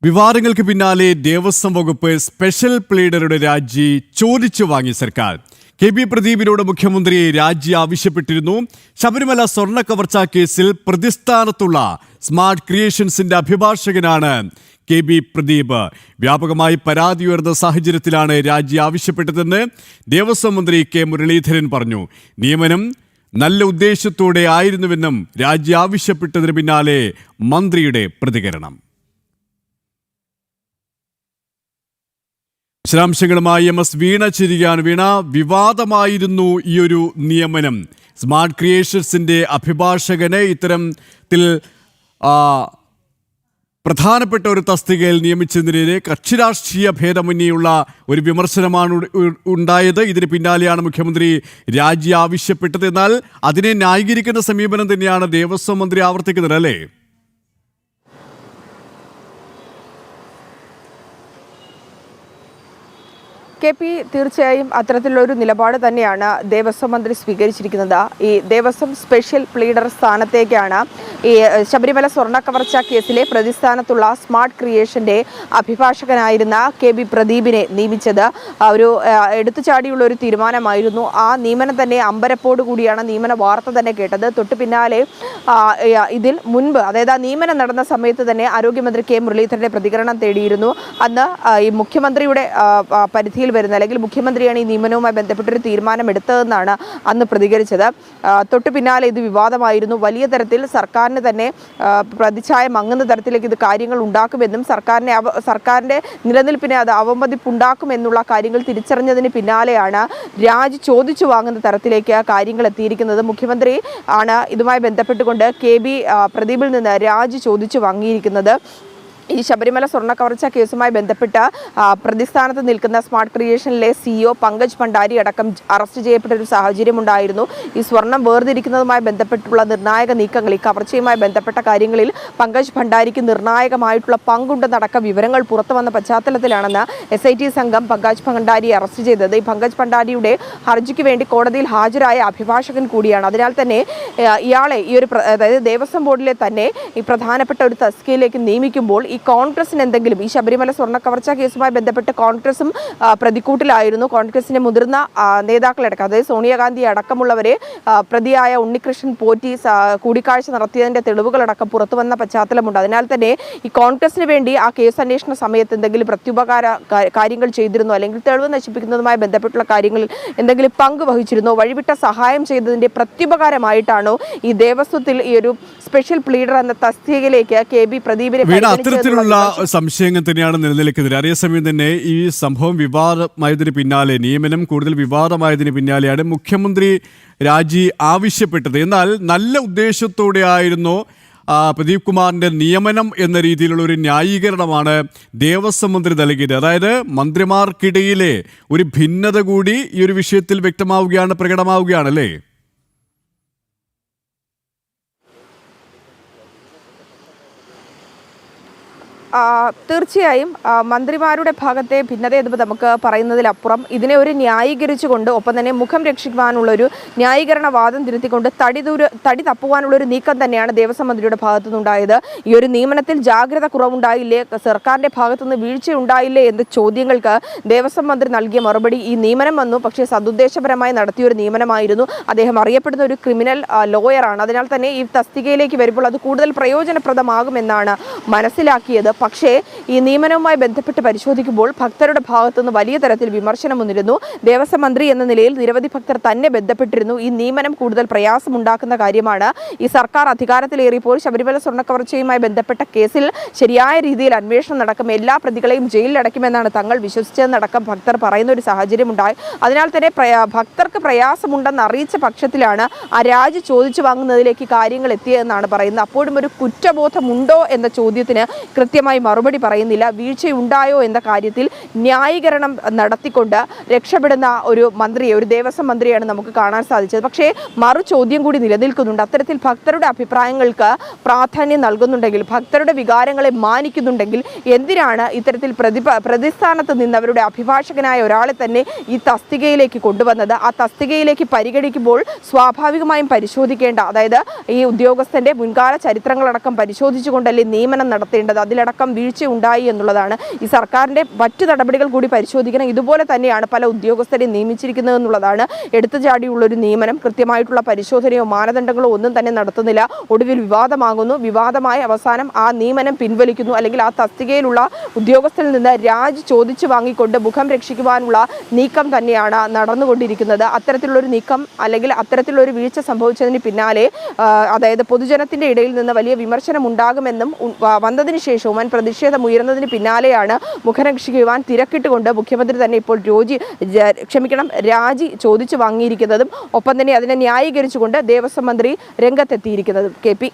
വിവാദങ്ങൾക്ക് പിന്നാലെ ദേവസ്വം വകുപ്പ് സ്പെഷ്യൽ പ്ലീഡറുടെ രാജി ചോദിച്ചു വാങ്ങി സർക്കാർ. കെ.ബി. പ്രദീപിനോട് മുഖ്യമന്ത്രി രാജി ആവശ്യപ്പെട്ടിരുന്നു. ശബരിമല സ്വർണ്ണ കവർച്ചാ കേസിൽ പ്രതിസ്ഥാനത്തുള്ള സ്മാർട്ട് ക്രിയേഷൻസിന്റെ അഭിഭാഷകനാണ് കെ.ബി. പ്രദീപ്. വ്യാപകമായി പരാതി ഉയർന്ന സാഹചര്യത്തിലാണ് രാജി ആവശ്യപ്പെട്ടതെന്ന് ദേവസ്വം മന്ത്രി കെ. മുരളീധരൻ പറഞ്ഞു. നിയമനം നല്ല ഉദ്ദേശത്തോടെ ആയിരുന്നുവെന്നും രാജി ആവശ്യപ്പെട്ടതിന് പിന്നാലെ മന്ത്രിയുടെ പ്രതികരണം. വിശദാംശങ്ങളുമായി MS വീണ ചേരുകയാണ്. വീണ, വിവാദമായിരുന്നു ഈ ഒരു നിയമനം. സ്മാർട്ട് ക്രിയേഷൻസിന്റെ അഭിഭാഷകനെ ഇത്തരത്തിൽ പ്രധാനപ്പെട്ട ഒരു തസ്തികയിൽ നിയമിച്ചതിനെതിരെ കക്ഷിരാഷ്ട്രീയ ഭേദമന്യേയുള്ള ഒരു വിമർശനമാണ് ഉണ്ടായത്. ഇതിന് പിന്നാലെയാണ് മുഖ്യമന്ത്രി രാജി ആവശ്യപ്പെട്ടത്. എന്നാൽ അതിനെ ന്യായീകരിക്കുന്ന സമീപനം തന്നെയാണ് ദേവസ്വം മന്ത്രി ആവർത്തിക്കുന്നത്, അല്ലേ? കെ.പി. തീർച്ചയായും അത്തരത്തിലുള്ളൊരു നിലപാട് തന്നെയാണ് ദേവസ്വം മന്ത്രി സ്വീകരിച്ചിരിക്കുന്നത്. ഈ ദേവസ്വം സ്പെഷ്യൽ പ്ലീഡർ സ്ഥാനത്തേക്കാണ് ഈ ശബരിമല സ്വർണ്ണ കവർച്ചാ കേസിലെ പ്രതിസ്ഥാനത്തുള്ള സ്മാർട്ട് ക്രിയേഷന്റെ അഭിഭാഷകനായിരുന്ന കെ.ബി. പ്രദീപിനെ നിയമിച്ചത്. ഒരു എടുത്തുചാടിയുള്ള ഒരു തീരുമാനമായിരുന്നു. ആ നിയമനം തന്നെ അമ്പരപ്പോടു കൂടിയാണ് നിയമന വാർത്ത തന്നെ കേട്ടത്. തൊട്ടു പിന്നാലെ ഇതിൽ മുൻപ്, അതായത് ആ നിയമനം നടന്ന സമയത്ത് തന്നെ ആരോഗ്യമന്ത്രി കെ. മുരളീധരന്റെ പ്രതികരണം തേടിയിരുന്നു. അന്ന് ഈ മുഖ്യമന്ത്രിയുടെ പരിധിയിൽ വരുന്ന, അല്ലെങ്കിൽ മുഖ്യമന്ത്രിയാണ് ഈ നിയമനവുമായി ബന്ധപ്പെട്ടൊരു തീരുമാനം എടുത്തതെന്നാണ് അന്ന് പ്രതികരിച്ചത്. തൊട്ടു പിന്നാലെ ഇത് വിവാദമായിരുന്നു. വലിയ തരത്തിൽ സർക്കാരിന് തന്നെ പ്രതിച്ഛായ മങ്ങുന്ന തരത്തിലേക്ക് ഇത് കാര്യങ്ങൾ ഉണ്ടാക്കുമെന്നും സർക്കാരിൻ്റെ നിലനിൽപ്പിനെ അത് അവമതിപ്പുണ്ടാക്കുമെന്നുള്ള കാര്യങ്ങൾ തിരിച്ചറിഞ്ഞതിന് പിന്നാലെയാണ് രാജി ചോദിച്ചു വാങ്ങുന്ന തരത്തിലേക്ക് കാര്യങ്ങൾ എത്തിയിരിക്കുന്നത്. മുഖ്യമന്ത്രി ആണ് ഇതുമായി ബന്ധപ്പെട്ടുകൊണ്ട് കെ.ബി. പ്രദീപിൽ നിന്ന് രാജി ചോദിച്ചു വാങ്ങിയിരിക്കുന്നത്. ഈ ശബരിമല സ്വർണ്ണ കവർച്ചാ കേസുമായി ബന്ധപ്പെട്ട് പ്രതിസ്ഥാനത്ത് നിൽക്കുന്ന സ്മാർട്ട് ക്രിയേഷനിലെ CEO പങ്കജ് ഭണ്ഡാരി അടക്കം അറസ്റ്റ് ചെയ്യപ്പെട്ട ഒരു സാഹചര്യമുണ്ടായിരുന്നു. ഈ സ്വർണം വേർതിരിക്കുന്നതുമായി ബന്ധപ്പെട്ടുള്ള നിർണായക നീക്കങ്ങൾ, ഈ കവർച്ചയുമായി ബന്ധപ്പെട്ട കാര്യങ്ങളിൽ പങ്കജ് ഭണ്ഡാരിക്ക് നിർണായകമായിട്ടുള്ള പങ്കുണ്ടെന്നടക്കം വിവരങ്ങൾ പുറത്തു വന്ന പശ്ചാത്തലത്തിലാണെന്ന് SIT സംഘം പങ്കജ് ഭണ്ഡാരിയെ അറസ്റ്റ് ചെയ്തത്. ഈ പങ്കജ് ഭണ്ഡാരിയുടെ ഹർജിക്ക് വേണ്ടി കോടതിയിൽ ഹാജരായ അഭിഭാഷകൻ കൂടിയാണ്. അതിനാൽ തന്നെ ഇയാളെ ഈ ഒരു, അതായത് ദേവസ്വം ബോർഡിലെ തന്നെ ഈ പ്രധാനപ്പെട്ട ഒരു തസ്തികയിലേക്ക് നിയമിക്കുമ്പോൾ ഈ കോൺഗ്രസിന് എന്തെങ്കിലും, ഈ ശബരിമല സ്വർണ്ണ കവർച്ചാ കേസുമായി ബന്ധപ്പെട്ട് കോൺഗ്രസും പ്രതിക്കൂട്ടിലായിരുന്നു. കോൺഗ്രസിന്റെ മുതിർന്ന നേതാക്കളടക്കം, അതായത് സോണിയാഗാന്ധി അടക്കമുള്ളവരെ പ്രതിയായ ഉണ്ണികൃഷ്ണൻ പോറ്റി കൂടിക്കാഴ്ച നടത്തിയതിന്റെ തെളിവുകളടക്കം പുറത്തു വന്ന പശ്ചാത്തലമുണ്ട്. അതിനാൽ തന്നെ ഈ കോൺഗ്രസിന് വേണ്ടി ആ കേസ് അന്വേഷണ സമയത്ത് എന്തെങ്കിലും പ്രത്യുപകാര കാര്യങ്ങൾ ചെയ്തിരുന്നോ, അല്ലെങ്കിൽ തെളിവ് നശിപ്പിക്കുന്നതുമായി ബന്ധപ്പെട്ടുള്ള കാര്യങ്ങളിൽ എന്തെങ്കിലും പങ്ക് വഹിച്ചിരുന്നോ, വഴിവിട്ട സഹായം ചെയ്തതിന്റെ പ്രത്യുപകാരമായിട്ടാണോ ഈ ദേവസ്വത്തിൽ ഈ ഒരു സ്പെഷ്യൽ പ്ലീഡർ എന്ന തസ്തികയിലേക്ക് കെ.ബി. പ്രദീപിനെ അത്തരത്തിലുള്ള സംശയങ്ങൾ തന്നെയാണ് നിലനിൽക്കുന്നത്. അതേസമയം തന്നെ ഈ സംഭവം വിവാദമായതിന് പിന്നാലെ, നിയമനം കൂടുതൽ വിവാദമായതിന് പിന്നാലെയാണ് മുഖ്യമന്ത്രി രാജി ആവശ്യപ്പെട്ടത്. എന്നാൽ നല്ല ഉദ്ദേശത്തോടെ ആയിരുന്നു പ്രദീപ് കുമാറിന്റെ നിയമനം എന്ന രീതിയിലുള്ള ഒരു ന്യായീകരണമാണ് ദേവസ്വം മന്ത്രി നൽകിയത്. അതായത് മന്ത്രിമാർക്കിടയിലെ ഒരു ഭിന്നത കൂടി ഈ ഒരു വിഷയത്തിൽ വ്യക്തമാവുകയാണ്, പ്രകടമാവുകയാണല്ലേ? തീർച്ചയായും മന്ത്രിമാരുടെ ഭാഗത്തെ ഭിന്നത എന്ന് നമുക്ക് പറയുന്നതിലപ്പുറം ഇതിനെ ഒരു ന്യായീകരിച്ചുകൊണ്ട്, ഒപ്പം തന്നെ മുഖം രക്ഷിക്കുവാനുള്ളൊരു ന്യായീകരണ വാദം തിരുത്തിക്കൊണ്ട് തടി തപ്പുവാനുള്ളൊരു നീക്കം തന്നെയാണ് ദേവസ്വം മന്ത്രിയുടെ ഭാഗത്തുനിന്നുണ്ടായത്. ഈ ഒരു നിയമനത്തിൽ ജാഗ്രത കുറവുണ്ടായില്ലേ, സർക്കാരിൻ്റെ ഭാഗത്തുനിന്ന് വീഴ്ചയുണ്ടായില്ലേ എന്ന ചോദ്യങ്ങൾക്ക് ദേവസ്വം മന്ത്രി നൽകിയ മറുപടി, ഈ നിയമനം വന്നു, പക്ഷേ സദുദ്ദേശപരമായി നടത്തിയൊരു നിയമനമായിരുന്നു. അദ്ദേഹം അറിയപ്പെടുന്ന ഒരു ക്രിമിനൽ ലോയറാണ്. അതിനാൽ തന്നെ ഈ തസ്തികയിലേക്ക് വരുമ്പോൾ അത് കൂടുതൽ പ്രയോജനപ്രദമാകുമെന്നാണ് മനസ്സിലാക്കിയത്. പക്ഷേ ഈ നിയമനവുമായി ബന്ധപ്പെട്ട് പരിശോധിക്കുമ്പോൾ ഭക്തരുടെ ഭാഗത്തുനിന്ന് വലിയ തരത്തിൽ വിമർശനം വന്നിരുന്നു. ദേവസ്വം മന്ത്രി എന്ന നിലയിൽ നിരവധി ഭക്തർ തന്നെ ബന്ധപ്പെട്ടിരുന്നു. ഈ നിയമനം കൂടുതൽ പ്രയാസമുണ്ടാക്കുന്ന കാര്യമാണ്. ഈ സർക്കാർ അധികാരത്തിലേറിയപ്പോൾ ശബരിമല സ്വർണ്ണക്കവർച്ചയുമായി ബന്ധപ്പെട്ട കേസിൽ ശരിയായ രീതിയിൽ അന്വേഷണം നടക്കും, എല്ലാ പ്രതികളെയും ജയിലിലടയ്ക്കുമെന്നാണ് തങ്ങൾ വിശ്വസിച്ചതെന്നടക്കം ഭക്തർ പറയുന്ന ഒരു സാഹചര്യമുണ്ടായി. അതിനാൽ തന്നെ ഭക്തർക്ക് പ്രയാസമുണ്ടെന്ന് അറിയിച്ച പക്ഷത്തിലാണ് ആ രാജി ചോദിച്ചു വാങ്ങുന്നതിലേക്ക് കാര്യങ്ങൾ എത്തിയതെന്നാണ് പറയുന്നത്. അപ്പോഴും ഒരു കുറ്റബോധമുണ്ടോ എന്ന ചോദ്യത്തിന് കൃത്യമായി മറുപടി പറയുന്നില്ല. വീഴ്ചയുണ്ടായോ എന്ന കാര്യത്തിൽ ന്യായീകരണം നടത്തിക്കൊണ്ട് രക്ഷപ്പെടുന്ന ഒരു മന്ത്രിയെ, ഒരു ദേവസ്വം മന്ത്രിയാണ് നമുക്ക് കാണാൻ സാധിച്ചത്. പക്ഷേ മറു ചോദ്യം കൂടി നിലനിൽക്കുന്നുണ്ട്. അത്തരത്തിൽ ഭക്തരുടെ അഭിപ്രായങ്ങൾക്ക് പ്രാധാന്യം നൽകുന്നുണ്ടെങ്കിൽ, ഭക്തരുടെ വികാരങ്ങളെ മാനിക്കുന്നുണ്ടെങ്കിൽ എന്തിനാണ് ഇത്തരത്തിൽ പ്രതിസ്ഥാനത്ത് നിന്നവരുടെ അഭിഭാഷകനായ ഒരാളെ തന്നെ ഈ തസ്തികയിലേക്ക് കൊണ്ടുവന്നത്? ആ തസ്തികയിലേക്ക് പരിഗണിക്കുമ്പോൾ സ്വാഭാവികമായും പരിശോധിക്കേണ്ട, അതായത് ഈ ഉദ്യോഗസ്ഥന്റെ മുൻകാല ചരിത്രങ്ങളടക്കം പരിശോധിച്ചുകൊണ്ടല്ലേ നിയമനം നടത്തേണ്ടത്. അതിലടക്കം അതിലടക്കം വീഴ്ച ഉണ്ടായി എന്നുള്ളതാണ്. ഈ സർക്കാരിൻ്റെ മറ്റു നടപടികൾ കൂടി പരിശോധിക്കണം. ഇതുപോലെ തന്നെയാണ് പല ഉദ്യോഗസ്ഥരെ നിയമിച്ചിരിക്കുന്നത് എന്നുള്ളതാണ്. എടുത്തുചാടിയുള്ളൊരു നിയമനം, കൃത്യമായിട്ടുള്ള പരിശോധനയോ മാനദണ്ഡങ്ങളോ ഒന്നും തന്നെ നടത്തുന്നില്ല. ഒടുവിൽ വിവാദമാകുന്നു. വിവാദമായ അവസാനം ആ നിയമനം പിൻവലിക്കുന്നു, അല്ലെങ്കിൽ ആ തസ്തികയിലുള്ള ഉദ്യോഗസ്ഥരിൽ നിന്ന് രാജി ചോദിച്ചു വാങ്ങിക്കൊണ്ട് മുഖം രക്ഷിക്കുവാനുള്ള നീക്കം തന്നെയാണ് നടന്നുകൊണ്ടിരിക്കുന്നത്. അത്തരത്തിലുള്ളൊരു നീക്കം അല്ലെങ്കിൽ അത്തരത്തിലുള്ളൊരു വീഴ്ച സംഭവിച്ചതിന് പിന്നാലെ അതായത് പൊതുജനത്തിന്റെ ഇടയിൽ നിന്ന് വലിയ വിമർശനം ഉണ്ടാകുമെന്നും വന്നതിന് ശേഷവും വൻ പ്രതിഷേധം ഉയർന്നതിന് പിന്നാലെയാണ് മുഖം രക്ഷിക്കുവാൻ തിരക്കിട്ടുകൊണ്ട് മുഖ്യമന്ത്രി തന്നെ ഇപ്പോൾ രാജി ചോദിച്ചു വാങ്ങിയിരിക്കുന്നതും ഒപ്പം തന്നെ അതിനെ ന്യായീകരിച്ചുകൊണ്ട് ദേവസ്വം മന്ത്രി രംഗത്തെത്തിയിരിക്കുന്നതും. KP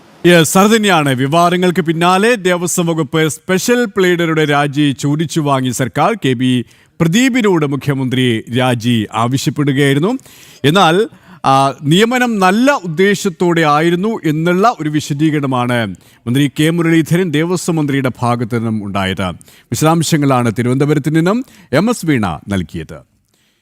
അത് തന്നെയാണ് വിവാദങ്ങൾക്ക് പിന്നാലെ ദേവസ്വം വകുപ്പ് സ്പെഷ്യൽ പ്ലീഡറുടെ രാജി ചോദിച്ചു വാങ്ങി സർക്കാർ. KB പ്രദീപിനോട് മുഖ്യമന്ത്രി രാജി ആവശ്യപ്പെടുകയായിരുന്നു. എന്നാൽ നിയമനം നല്ല ഉദ്ദേശത്തോടെ ആയിരുന്നു എന്നുള്ള ഒരു വിശദീകരണമാണ് മന്ത്രി K മുരളീധരൻ ദേവസ്വം മന്ത്രിയുടെ ഭാഗത്തു നിന്നും ഉണ്ടായത്. വിശദാംശങ്ങളാണ് തിരുവനന്തപുരത്ത് നിന്നും MS വീണ നൽകിയത്.